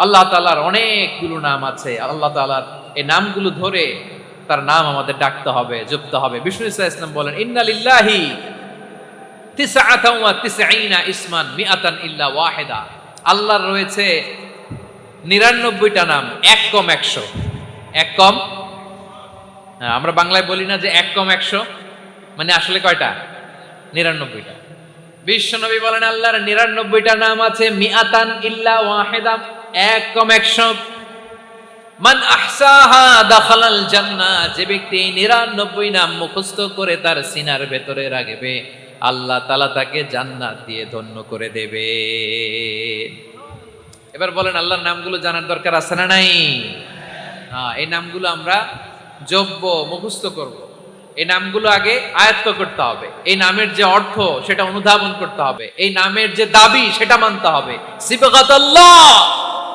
আল্লাহ তাআলার অনেকগুলো নাম আছে। আল্লাহ তাআলার এই নামগুলো ধরে তার নাম আমাদের ডাকতে হবে, জপতে হবে। বিষ্ণু ইসলাম বলেন, ইন্না লিল্লাহি তিসআতান ওয়া তিসঈনা ইসমান মিআতান ইল্লা ওয়াহিদা। আল্লাহর রয়েছে 99টা নাম, এক কম 100। এক কম, আমরা বাংলায় বলি না যে এক কম 100, মানে আসলে কয়টা? 99টা। বিশ্বনবী বলেন আল্লাহর 99টা নাম আছে, মিআতান ইল্লা ওয়াহিদা, এক কম 100। মান আহসাহা দাখালাল জান্নাহ, যে ব্যক্তি 99 নাম মুখস্থ করে তার সিনার ভেতরে রাখবে, আল্লাহ তাআলা তাকে জান্নাত দিয়ে ধন্য করে দেবে। এবার বলেন, আল্লাহর নামগুলো জানার দরকার আছে না নাই? এই নামগুলো আমরা জপব, মুখস্থ করব। এই নামগুলো আগে আয়ত্ত করতে হবে। এই নামের যে অর্থ সেটা অনুধাবন করতে হবে। এই নামের যে দাবি সেটা মানতে হবে। সিবগাতাল্লাহ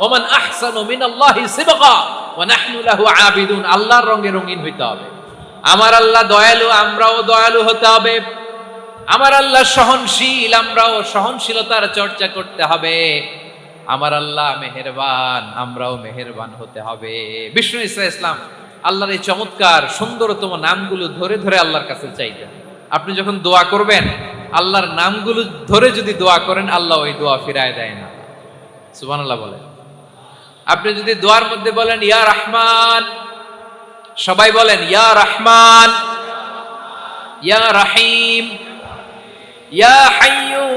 ওয়া মান আহসানু মিনাল্লাহি সিবগা ওয়া নাহনু লাহু আবিদুন। আল্লাহর রঙে রঙিন হইতে হবে। আমার আল্লাহ দয়ালু, আমরাও দয়ালু হতে হবে। আমার আল্লাহ সহনশীল, আমরাও সহনশীলতার চর্চা করতে হবে। আমার আল্লাহ মেহেরবান, আমরাও মেহেরবান হতে হবে। বিষ্ণু ইসলাম আল্লাহর এই চমৎকার সুন্দরতম নামগুলো ধরে ধরে আল্লাহর কাছে চাইতেন। আপনি যখন দোয়া করবেন, আল্লাহর নামগুলো ধরে যদি দোয়া করেন, আল্লাহ ওই দোয়া ফিরায় দেয় না। সুবহানাল্লাহ বলেন। আপনি যদি দোয়ার মধ্যে বলেন ইয়া রহমান, সবাই বলেন ইয়া রহমান, ইয়া রহিম, ইয়া হাইয়্যু,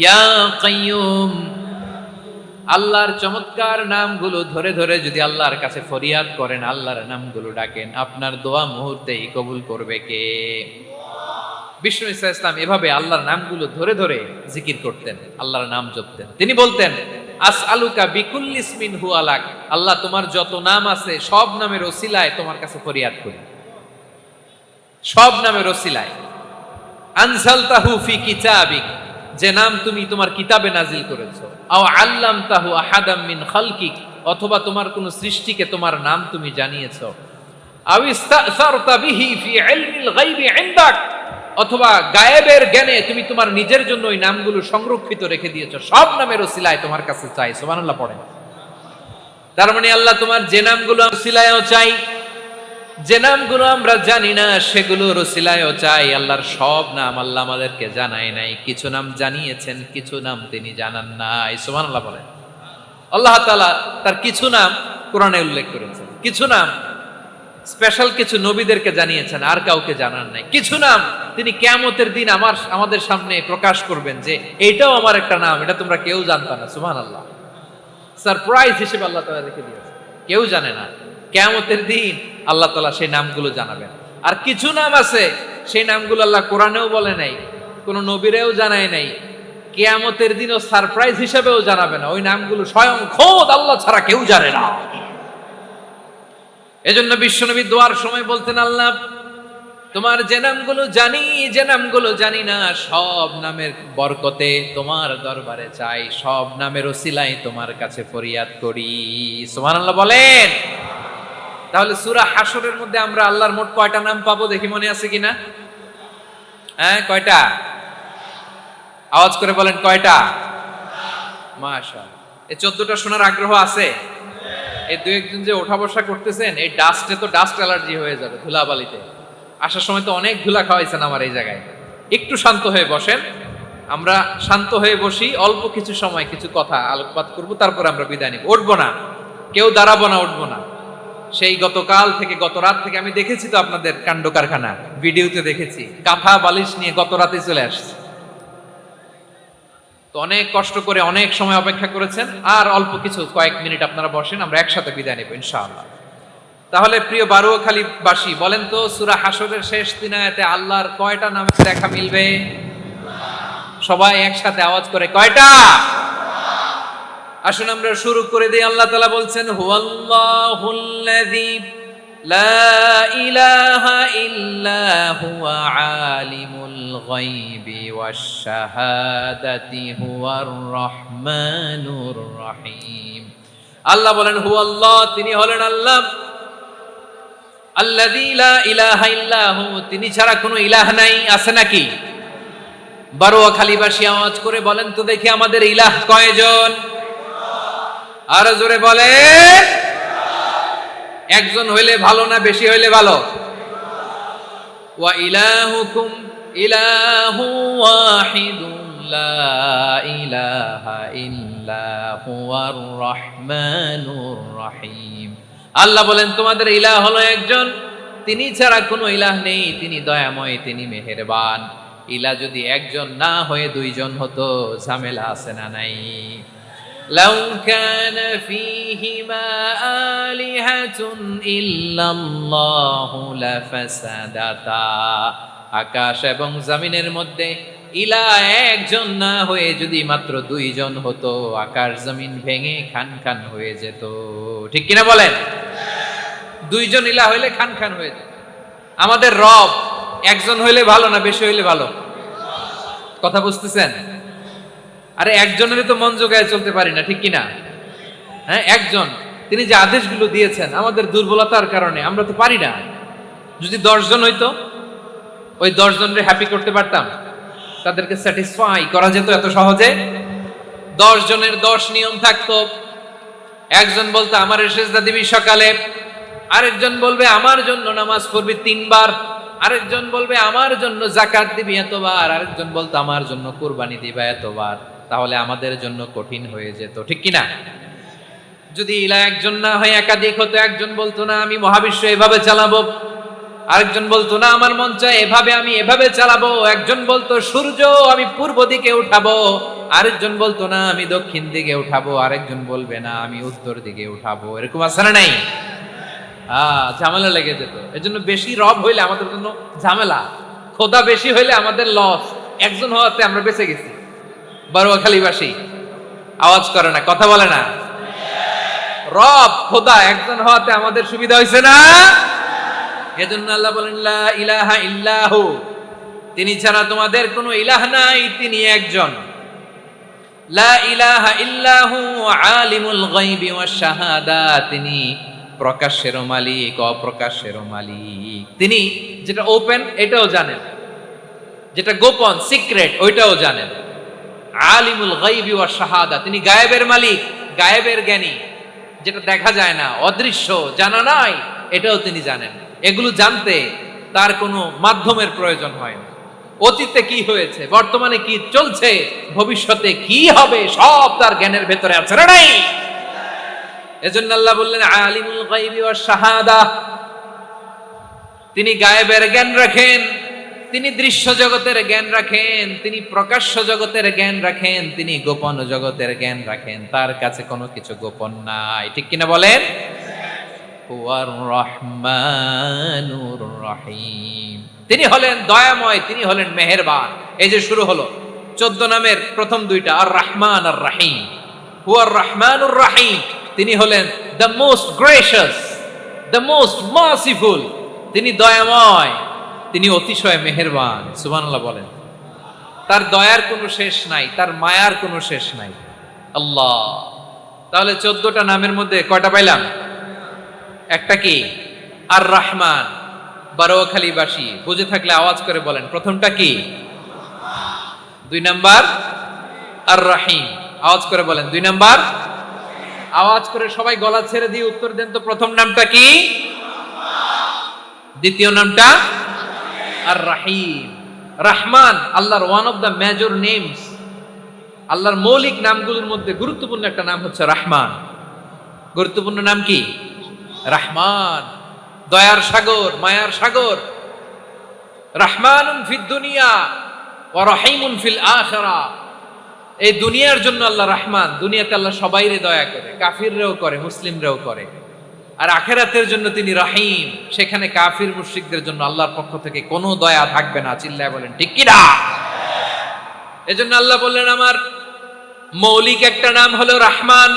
ইয়া কাইয়্যুম। আল্লাহর চমৎকার নামগুলো ধরে ধরে যদি আল্লাহর কাছে ফরিয়াদ করেন, আল্লাহর নামগুলো ডাকেন, আপনার দোয়া মুহূর্তেই কবুল করবে কে? বিষ্ণু ইসলাম এভাবে আল্লাহর নামগুলো ধরে ধরে জিকির করতেন, আল্লাহর নাম জপতেন। তিনি বলতেন, আসআলুকা বিকুল্লি ইসমিন হুয়া লাক, আল্লাহ তোমার যত নাম আছে সব নামের ওসিলায় তোমার কাছে ফরিয়াদ করি, সব নামের ওসিলায়। আনজালতাহু ফি কিতাবিক, যে নাম তুমি তোমার কিতাবে নাজিল করেছো। আও আল্লামতাহু আহাদাম মিন খালকিক, অথবা তোমার কোন সৃষ্টিকে তোমার নাম তুমি জানিয়েছো। আও ইস্তাসারতা বিহি ফি ইলমিল গায়বি ইনদাক, অথবা গায়েবের জ্ঞানে তুমি তোমার নিজের জন্য ওই নামগুলো সংরক্ষিত রেখে দিয়েছো। সব নামের ওসিলায় তোমার কাছে চাই। সুবহানাল্লাহ পড়েন। তার মানে আল্লাহ তোমার যে নামগুলো ওসিলায়ও চাই, যে নামগুলো আমরা জানি না সেগুলোর ওসিলায়ও চাই। আল্লাহর সব নাম আল্লাহ আমাদেরকে জানায় নাই, কিছু নাম জানিয়েছেন, কিছু নাম তিনি জানান নাই। সুবহানাল্লাহ বলেন। আল্লাহ তাআলা তার কিছু নাম কোরআনে উল্লেখ করেছেন, কিছু নাম স্পেশাল কিছু নবীদেরকে জানিয়েছেন, আর কাউকে জানান নাই। কিছু নাম তিনি কিয়ামতের দিন আমাদের সামনে প্রকাশ করবেন যে এইটাও আমার একটা নাম, এটা তোমরা কেউ জানতা না। সুবহানাল্লাহ। সারপ্রাইজ হিসেবে আল্লাহ তাআলা রেখে দিয়েছেন, কেউ জানে না। কিয়ামতের দিন আল্লাহ তাআলা সেই নামগুলো জানাবেন। আর কিছু নাম আছে সেই নামগুলো আল্লাহ কোরআনেও বলে নাই, কোন নবীরেও জানায় নাই, কিয়ামতের দিনও সারপ্রাইজ হিসেবেও জানাবে না। ওই নামগুলো স্বয়ং খোদ আল্লাহ ছাড়া কেউ জানে না। এজন্য বিশ্বনবী দোয়ার সময় বলতেন, আল্লাহ তোমার যে নামগুলো জানি, যে নামগুলো জানি না, সব নামের বরকতে তোমার দরবারে চাই, সব নামের ওসিলায় তোমার কাছে ফরিয়াদ করি। সুবহানাল্লাহ বলেন। তাহলে সূরা হাশরের মধ্যে আমরা আল্লাহর মোট কয়টা নাম পাবো দেখি, মনে আছে কিনা? হ্যাঁ, কয়টা? আওয়াজ করে বলেন, কয়টা? মাশাআল্লাহ। এই 14টা শোনার আগ্রহ আছে? এই দুই একজন যে ওঠা বসা করতেছেন, এই ডাস্টে তো ডাস্ট অ্যালার্জি হয়ে যাবে, ধুলাবালিতে। আসার সময় তো অনেক ধুলা খাওয়াইছেন আমার এই জায়গায়। একটু শান্ত হয়ে বসেন, আমরা শান্ত হয়ে বসি, অল্প কিছু সময় কিছু কথা আলোকপাত করব, তারপর আমরা বিদায় নিব। উঠবো না, কেউ দাঁড়াবো না, উঠবো না। সেই গতকাল থেকে, গত রাত থেকে আমি দেখেছি তো আপনাদের কাণ্ড কারখানা, ভিডিওতে দেখেছি। কাঁথা বালিশ নিয়ে গত রাতে চলে আসছে। তো অনেক কষ্ট করে অনেক সময় অপেক্ষা করেছেন, আর অল্প কিছু কয়েক মিনিট আপনারা বসেন, আমরা একসাথে বিদায় নেব ইনশাআল্লাহ। তাহলে প্রিয় বারুয়াখালীবাসী, বলেন তো সূরা হাশরের শেষ 3 আয়াতে আল্লাহর কয়টা নামের দেখা মিলবে? সবাই একসাথে আওয়াজ করে, কয়টা? আসুন আমরা শুরু করে দিই। আল্লাহ তাআলা বলছেন, হুয়াল্লাহুল্লাযী লা ইলাহা ইল্লা হুয়া আলিমুল গায়বি ওয়াশ শাহাদাতি হুয়ার রহমানুর রহিম। আল্লাহ বলেন হুয়াল্লাহ, তিনি হলেন আল্লাহ। আল্লাযী লা ইলাহা ইল্লা হু, তিনি ছাড়া কোনো ইলাহ নাই। আছে নাকি? বারুয়াখালীবাসী আওয়াজ করে বলেন তো দেখি, আমাদের ইলাহ কয়জন? আর জোরে বলে, একজন হইলে ভালো না বেশি হইলে ভালো? ওয়া ইলাহুকুম ইলাহু ওয়াহিদুন লা ইলাহা ইল্লা হুয়ার রহমানুর রহিম। আল্লাহ বলেন তোমাদের ইলাহ হলো একজন, তিনি ছাড়া কোনো ইলাহ নেই, তিনি দয়াময়, তিনি মেহেরবান। ইলাহ যদি একজন না হয়ে দুইজন হতো, ঝামেলা আছে না নাই? লাউ কানা ফীহিমা আলিহাতুন ইল্লাল্লাহু লাফাসাদাতা। আকাশ এবং জমিনের মধ্যে ইলাহ একজন না হয়ে যদি মাত্র দুইজন হতো, আকাশ জমিন ভেঙে খান খান হয়ে যেত। ঠিক কিনা বলেন? দুইজন ইলাহ হইলে খান খান হয়ে যেত। আমাদের রব একজন হইলে ভালো না বেশি হইলে ভালো? কথা বুঝতেছেন? আরে একজনের তো মন জোগায় চলতে পারি না, ঠিক কিনা? হ্যাঁ, একজন, তিনি যে আদেশগুলো দিয়েছেন আমাদের দুর্বলতার কারণে আমরা তো পারি না। যদি 10 জন হইতো, ওই 10 জনরে হ্যাপি করতে পারতাম, তাদেরকে স্যাটিসফাই করা যেত এত সহজে? 10 জনের 10 নিয়ম থাকতো। একজন বলতো আমার সেজদা দিবি সকালে, আরেকজন বলবে আমার জন্য নামাজ পড়বি 3 বার, আরেকজন বলবে আমার জন্য যাকাত দিবি এতবার, আরেকজন বলতো আমার জন্য কুরবানি দিবা এতবার। তাহলে আমাদের জন্য কঠিন হয়ে যেত, ঠিক কিনা? যদি ইলা একজন না হয় একাধিক হতো, একজন বলতো না আমি মহাবিশ্ব এভাবে চালাবো, আরেকজন বলতো না আমার মন চায় এভাবে, আমি এভাবে চালাবো, একজন বলতো সূর্য আমি পূর্ব দিকে উঠাবো, আরেকজন বলতো না আমি দক্ষিণ দিকে উঠাবো, আরেকজন বলবে না আমি উত্তর দিকে উঠাবো। এরকম আছে না নাই? ঝামেলা লেগে যেত। এজন্য বেশি রব হইলে আমাদের জন্য ঝামেলা, খোদা বেশি হইলে আমাদের লস। একজন হওয়াতে আমরা বেঁচে গেছি। বারোয়াখালীবাসী আওয়াজ করে না, কথা বলে না। রব খোদা একজন হওয়াতে আমাদের সুবিধা হয়েছে না? এজন্য আল্লাহ বলেন লা ইলাহা ইল্লাহু, তিনি ছাড়া তোমাদের কোনো ইলাহ নাই, তিনি একজন। লা ইলাহা ইল্লাহু আলিমুল গায়বি ওয়াশ শাহাদা, তিনি প্রকাশেরও মালিক অপ্রকাশেরও মালিক। তিনি যেটা ওপেন এটাও জানেন, যেটা গোপন সিক্রেট ওইটাও জানেন। আলিমুল গায়বি ওয়াশ শাহাদা, তিনি গায়েবের মালিক, গায়েবের জ্ঞানী, যেটা দেখা যায় না, অদৃশ্য, জানা নাই, এটাও তিনি জানেন। এগুলো জানতে তার কোনো মাধ্যমের প্রয়োজন হয় না। অতীতে কি হয়েছে, বর্তমানে কি চলছে, ভবিষ্যতে কি হবে, সব তার জ্ঞানের ভেতরে আছে না নাই? এজন্য আল্লাহ বললেন আলিমুল গায়বি ওয়াশ শাহাদা, তিনি গায়েবের জ্ঞান রাখেন, তিনি দৃশ্য জগতের জ্ঞান রাখেন, তিনি প্রকাশ্য জগতের জ্ঞান রাখেন, তিনি গোপন জগতের জ্ঞান রাখেন। তার কাছে কোনো কিছু গোপন নাই, ঠিক কিনা বলেন? হুয়ার রহমানুর রহিম, তিনি হলেন দয়াময়, তিনি হলেন মেহেরবান। এই যে শুরু হলো 14 নামের প্রথম দুইটা, আর রহমান আর রহিম। হুয়ার রহমানুর রহিম, তিনি হলেন the most gracious, the most merciful, তিনি দয়াময়, তিনি অতিশয় মেহেরবান। সুবহানাল্লাহ বলেন। তার দয়ার কোনো শেষ নাই, তার মায়ার কোনো শেষ নাই। আল্লাহ, তাহলে 14টা নামের মধ্যে কয়টা পাইলাম? একটা কি? আর রহমান। বারোয়াখালীবাসী বুঝে থাকলে আওয়াজ করে বলেন, প্রথমটা কি? 2 নাম্বার আর রহিম। আওয়াজ করে বলেন 2 নাম্বার। আওয়াজ করে সবাই গলা ছেড়ে দিয়ে উত্তর দেন তো, প্রথম নামটা কি? দ্বিতীয় নামটা? আর রহিম। রহমান আল্লাহর one of the major names, আল্লাহর মৌলিক নামগুলোর মধ্যে গুরুত্বপূর্ণ একটা নাম হচ্ছে রহমান। গুরুত্বপূর্ণ নাম কি? রহমান, দয়ার সাগর, মায়ার সাগর। রহমানুন ফিদ দুনিয়া ওয়া রহিমুন ফিল আখিরা। এই দুনিয়ার জন্য আল্লাহ রহমান, দুনিয়াতে আল্লাহ সবাইরে দয়া করে, কাফিররেও করে, মুসলিমরেও করে। আর আখিরাতের জন্য তিনি রহিম, সেখানে কাফির মুশরিকদের জন্য আল্লাহর পক্ষ থেকে কোনো দয়া থাকবে না। চিল্লায় বলেন ঠিক কি না? এজন্য আল্লাহ বললেন আমার মৌলিক একটা নাম হলো রহমান।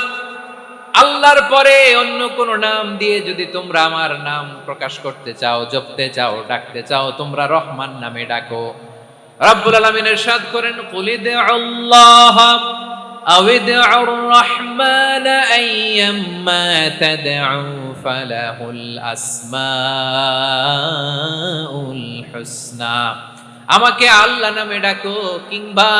আল্লাহর পরে অন্য কোন নাম দিয়ে যদি তোমরা আমার নাম প্রকাশ করতে চাও, জপতে চাও, ডাকতে চাও, তোমরা রহমান নামে ডাকো। রব্বুল আলামিন ইরশাদ করেন কুলিদুল্লাহ আউইদুর রহমান আইয়াম্মা তাদউ ফালাহুল আসমাউল হুসনা। আমাকে আল্লাহ নামে ডাকো কিংবা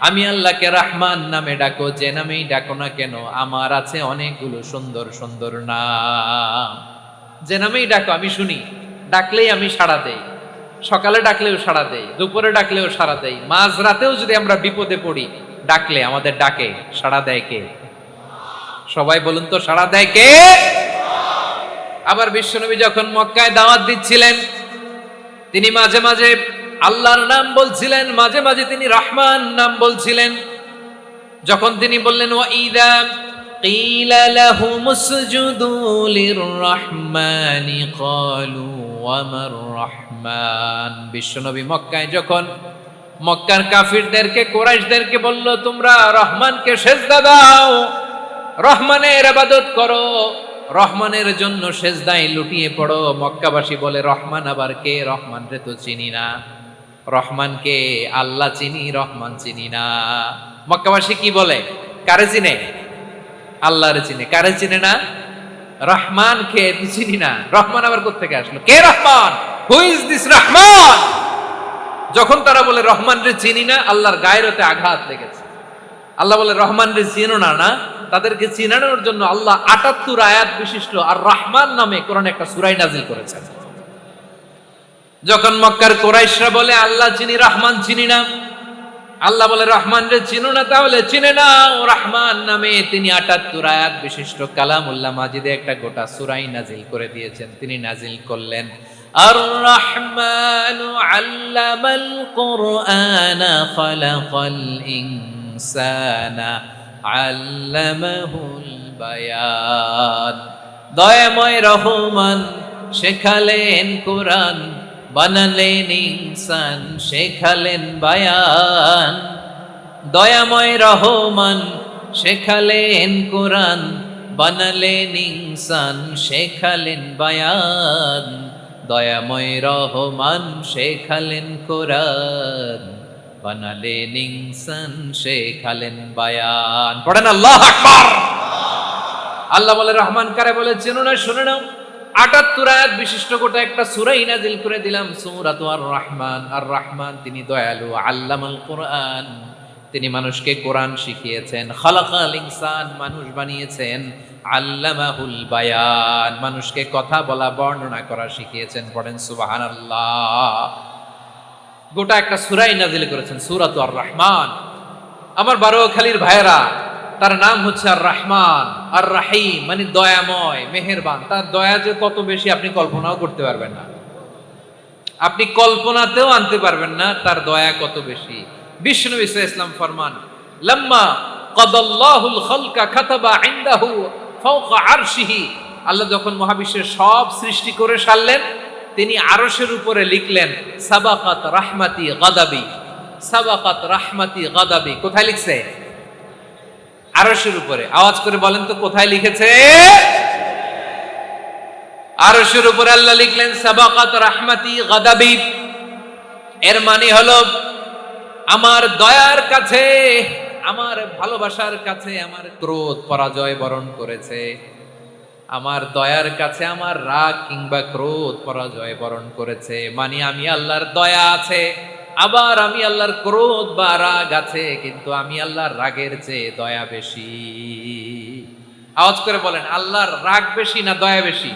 আমি আল্লাহকে রহমান নামে ডাকো, যে নামেই ডাকো না কেন আমার আছে অনেকগুলো সুন্দর সুন্দর নাম। যে নামেই ডাকো আমি শুনি, ডাকলেই আমি সাড়া দেই। সকালে ডাকলেও সাড়া দেই, দুপুরে ডাকলেও সাড়া দেই, মাঝ রাতেও যদি আমরা বিপদে পড়ি ডাকলে আমাদের ডাকে সাড়া দেয় কে? সবাই বলুন তো, সাড়া দেয় কে? আবার বিশ্বনবী যখন মক্কায় দাওয়াত দিচ্ছিলেন, তিনি মাঝে মাঝে আল্লাহর নাম বলছিলেন, মাঝে মাঝে তিনি রহমান নাম বলছিলেন। যখন তিনি বললেন ওয়াইদা কিলা লাহুমুসজুদু লিররহমানি ক্বালু ওয়ামার রহমান, বিশ্বনবী মক্কায় যখন মক্কার কাফিরদেরকে, কুরাইশদেরকে বলল তোমরা রহমানকে সেজদা দাও, রহমানের ইবাদত করো, রহমানের জন্য সেজদায় লুটিয়ে পড়ো, মক্কাবাসী বলে রহমান আবার কে? রহমান রে তো চিনি না। রহমানকে আল্লাহ চিনি, রহমান চিনি না। মক্কাবাসী কি বলে? কারে চিনে? আল্লাহরে চিনে। কারে চিনে না? রহমান কে চিনি না। রহমান আবার কোত্থেকে আসলো? কে Rahman? Who is this Rahman? যখন তারা বলে রহমান রে চিনি না, আল্লাহর গায়রতে আঘাত লেগেছে। আল্লাহ বলে রহমান রে চিনো না, না তাদেরকে চিনানোর জন্য আল্লাহ ৭৮ আয়াত বিশিষ্ট আর রহমান নামে কোরআনে একটা সূরা নাজিল করেছেন। যখন মক্কার কুরাইশরা বলে আল্লাহ চিনি, রহমান চিনি না, আল্লাহ বলে রহমান রে চিনো না, তাহলে চিনে নাও রহমান নামে তিনি ৭৮ আয়াত বিশিষ্ট কালামুল্লাহ মাজিদে একটা গোটা সূরাই নাজিল করে দিয়েছেন। তিনি নাজিল করলেন আর রহমানু আল্লামাল কুরআনা খালাকাল ইনসানা আল্লামাহুল বায়ান, দয়াময় রহমান শেখালেন কোরআন, বানালেন ইনসান শেখালেন বায়ান। দয়াময় রহমান শেখালেন কোরআন, বানালেন ইনসান শেখালেন বায়ান। দয়াময় রহমান শেখালেন কোরআন, বানালেন ইনসান শেখালেন বায়ান। পড়েন আল্লাহু আকবার। আল্লাহ বলে রহমান কারে বলে চেনো না? শুনে নাও, ৭৮ আয়াত বিশিষ্ট গোটা একটা সূরাই নাজিল করে দিলাম, সূরাতু আর রহমান। আর রহমান তিনি দয়ালু, আল্লামাল কোরআন তিনি মানুষকে কোরআন শিখিয়েছেন, খালাকাল ইনসান মানুষ বানিয়েছেন, আল্লামাহুল বায়ান মানুষকে কথা বলা বর্ণনা করা শিখিয়েছেন। পড়েন সুবহানাল্লাহ। গোটা একটা সূরাই নাজিল করেছেন, সূরাতু আর রহমান। আমার বারোখালীর ভাইয়েরা, তার নাম হচ্ছে আর রহমান আর রাহিম, মানে দয়াময় মেহেরবান। তার দয়া যে কত বেশি আপনি কল্পনাও করতে পারবেন না, আপনি কল্পনাতেও আনতে পারবেন না তার দয়া কত বেশি। বিষ্ণু ইসলাম ফরমান লাম্মা কাদাল্লাহুল খালকা কাতাবা ইনদাহু ফাওকা আরশিহি, আল্লাহ যখন মহাবিশ্বের সব সৃষ্টি করে সারলেন, তিনি আরশের উপরে লিখলেন সাবাকাত রাহমাতি গাদাবি, সাবাকাত রাহমাতি গাদাবি। কোথায় লিখছে? আরশের উপরে। আওয়াজ করে বলেন তো কোথায় লিখেছে? আরশের উপরে আল্লাহ লিখলেন সাবাকাত রাহমাতি গাদাবি। এর মানে হলো আমার দয়ার কাছে, আমার ভালোবাসার কাছে আমার ক্রোধ পরাজয় বরণ করেছে, আমার দয়ার কাছে আমার রাগ কিংবা ক্রোধ পরাজয় বরণ করেছে। মানে আমি আল্লাহর দয়া আছে, আবার আমি আল্লাহর ক্রোধ বা রাগ আছে, কিন্তু আমি আল্লাহর রাগের চেয়ে দয়া বেশি। আওয়াজ করে বলেন আল্লাহর রাগ বেশি না দয়া বেশি?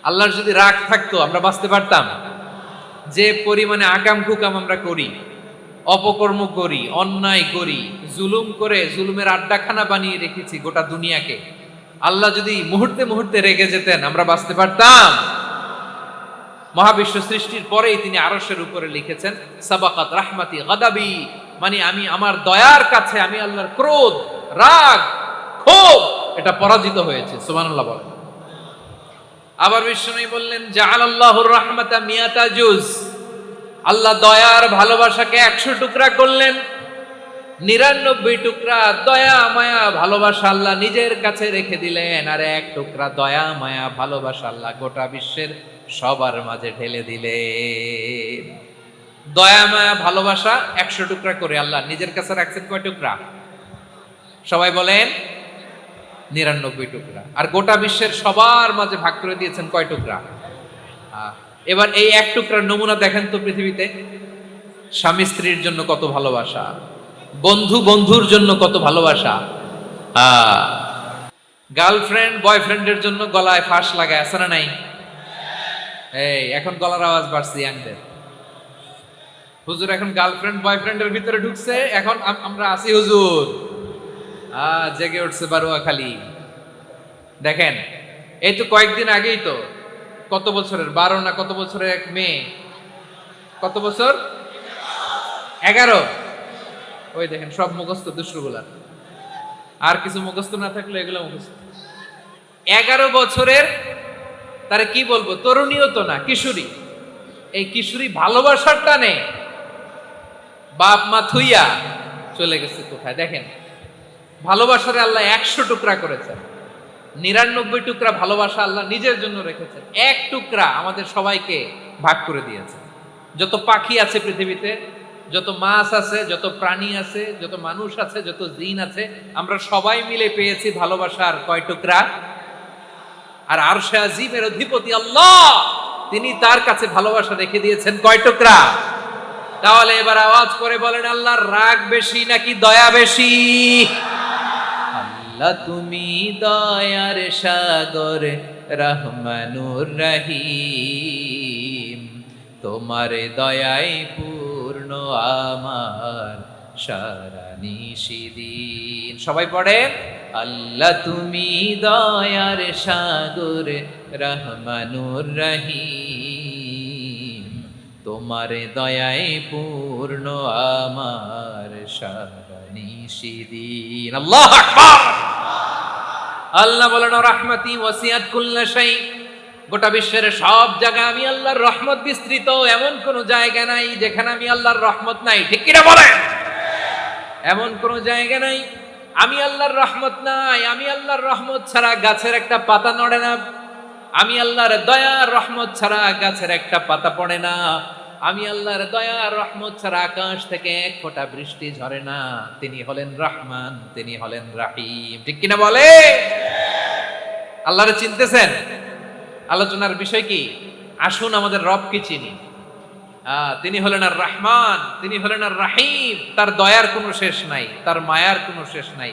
আল্লাহর যদি রাগ থাকতো আমরা বাঁচতে পারতাম? যে পরিমাণে আকাম কুকাম আমরা করি, অপকর্ম করি, অন্যায় করি, জুলুম করে জুলুমের আড্ডাখানা বানিয়ে রেখেছি গোটা দুনিয়াকে, আল্লাহ যদি মুহূর্তে মুহূর্তে রেগে যেতেন আমরা বাঁচতে পারতাম? মহাবিশ্ব সৃষ্টির পরেই তিনি আরশের উপরে লিখেছেন সাবাকাত রাহমাতি গাদাবি, মানে আমি আমার দয়ার কাছে আমি আল্লাহর ক্রোধ, রাগ, ক্ষোভ এটা পরাজিত হয়েছে। সুবহানাল্লাহ বলেন। আবার বিষ্ণু বললেন জাআলাল্লাহুর রাহমাতা মিয়াতা জুজ, আল্লাহ দয়ার ভালোবাসাকে ১০০ টুকরা করলেন, ৯৯ টুকরা দয়া মায়া ভালোবাসা আল্লাহ নিজের কাছে রেখে দিলেন, আর ১ টুকরা দয়া মায়া ভালোবাসা আল্লাহ গোটা বিশ্বের সবার মাঝে ঢেলে দিলেন। দয়া মায়া ভালোবাসা ১০০ টুকরা করে আল্লাহ নিজের কাছে রাখছেন কয় টুকরা? সবাই বলেন ৯৯ টুকরা। আর গোটা বিশ্বের সবার মাঝে ভাগ করে দিয়েছেন কয় টুকরা? এবার এই ১ টুকরার নমুনা দেখেন তো পৃথিবীতে স্বামী স্ত্রীর জন্য কত ভালোবাসা, বন্ধু বন্ধুর জন্য কত ভালোবাসা। গার্লফ্রেন্ড বয়ফ্রেন্ডের জন্য গলায় ফাঁস লাগায়, আছে না নাই? এই এখন গলার আওয়াজ বাড়ছে ইয়াংদের। হুজুর এখন গার্লফ্রেন্ড বয়ফ্রেন্ডের ভিতরে ঢুকছে, এখন আমরা আছি হুজুর। জেগে উঠছে বারুয়া খালি। দেখেন এই তো কয়েকদিন আগেই তো, কত বছরের 12 না কত বছরের এক মেয়ে, কত বছর, 11। ওই দেখেন সব মুখস্থ দুষ্টগুলা, আর কিছু মুখস্থ না থাকলে এগুলো মুখস্থ। 11 বছরের, তারে কি বলবো, তরুণীও তো না, কিশোরী। এই কিশোরী ভালোবাসার টানে বাপ মা থুইয়া চলে গেছে কোথায়। দেখেন ভালোবাসারে আল্লাহ 100 টুকরা করেছেন, 99 টুকরা ভালোবাসা আল্লাহ নিজের জন্য রেখেছেন, এক টুকরা আমাদের সবাইকে ভাগ করে দিয়েছেন। যত পাখি আছে পৃথিবীতে, যত মাছ আছে, যত প্রাণী আছে, যত মানুষ আছে, যত জিন আছে, আমরা সবাই মিলে পেয়েছি ভালোবাসার কয় টুকরা। আর আরশে আজিমের অধিপতি আল্লাহ, তিনি তার কাছে ভালোবাসা রেখে দিয়েছেন কয় টুকরা। তাহলে এবার আওয়াজ করে বলেন, আল্লাহর রাগ বেশি নাকি দয়া বেশি? আল্লাহ তুমি দয়ার সাগর রহমানুর রহিম, তোমার দয়ায় পূর্ণ আমার সারা নিশিদিন। সবাই পড়ে, আল্লাহ তুমি দয়ার সাগর রহমানুর রহিম, তোমার দয়ায় পূর্ণ আমার সারা নিশিদিন। আল্লাহু আকবার। আল্লাহ বলেন, রাহমাতি ওয়াসিআত কুল্লা শাই, গোটা বিশ্বের সব জায়গায় আমি আল্লাহর রহমত বিস্তৃত, এমন কোন জায়গা নাই যেখানে আমি আল্লাহর রহমত নাই। ঠিক কিনা বলেন? এমন কোন জায়গা নাই আমি আল্লাহর রহমত নাই। আমি আল্লাহর রহমত ছাড়া গাছের একটা পাতা নড়ে না, আমি আল্লাহর দয়ার রহমত ছাড়া গাছের একটা পাতা পড়ে না, আমি আল্লাহর দয়ার রহমত ছাড়া আকাশ থেকে এক ফোঁটা বৃষ্টি ঝরে না। তিনি হলেন রহমান, তিনি হলেন রাহিম। ঠিক কিনা বলে? আল্লাহরে চিনতেছেন? আলোচনার বিষয় কি? আসুন আমাদের রবকে চিনি। তিনি হলেন আর রহমান, তিনি হলেন আর রাহিম। তার দয়ার কোনো শেষ নাই, তার মায়ার কোনো শেষ নাই।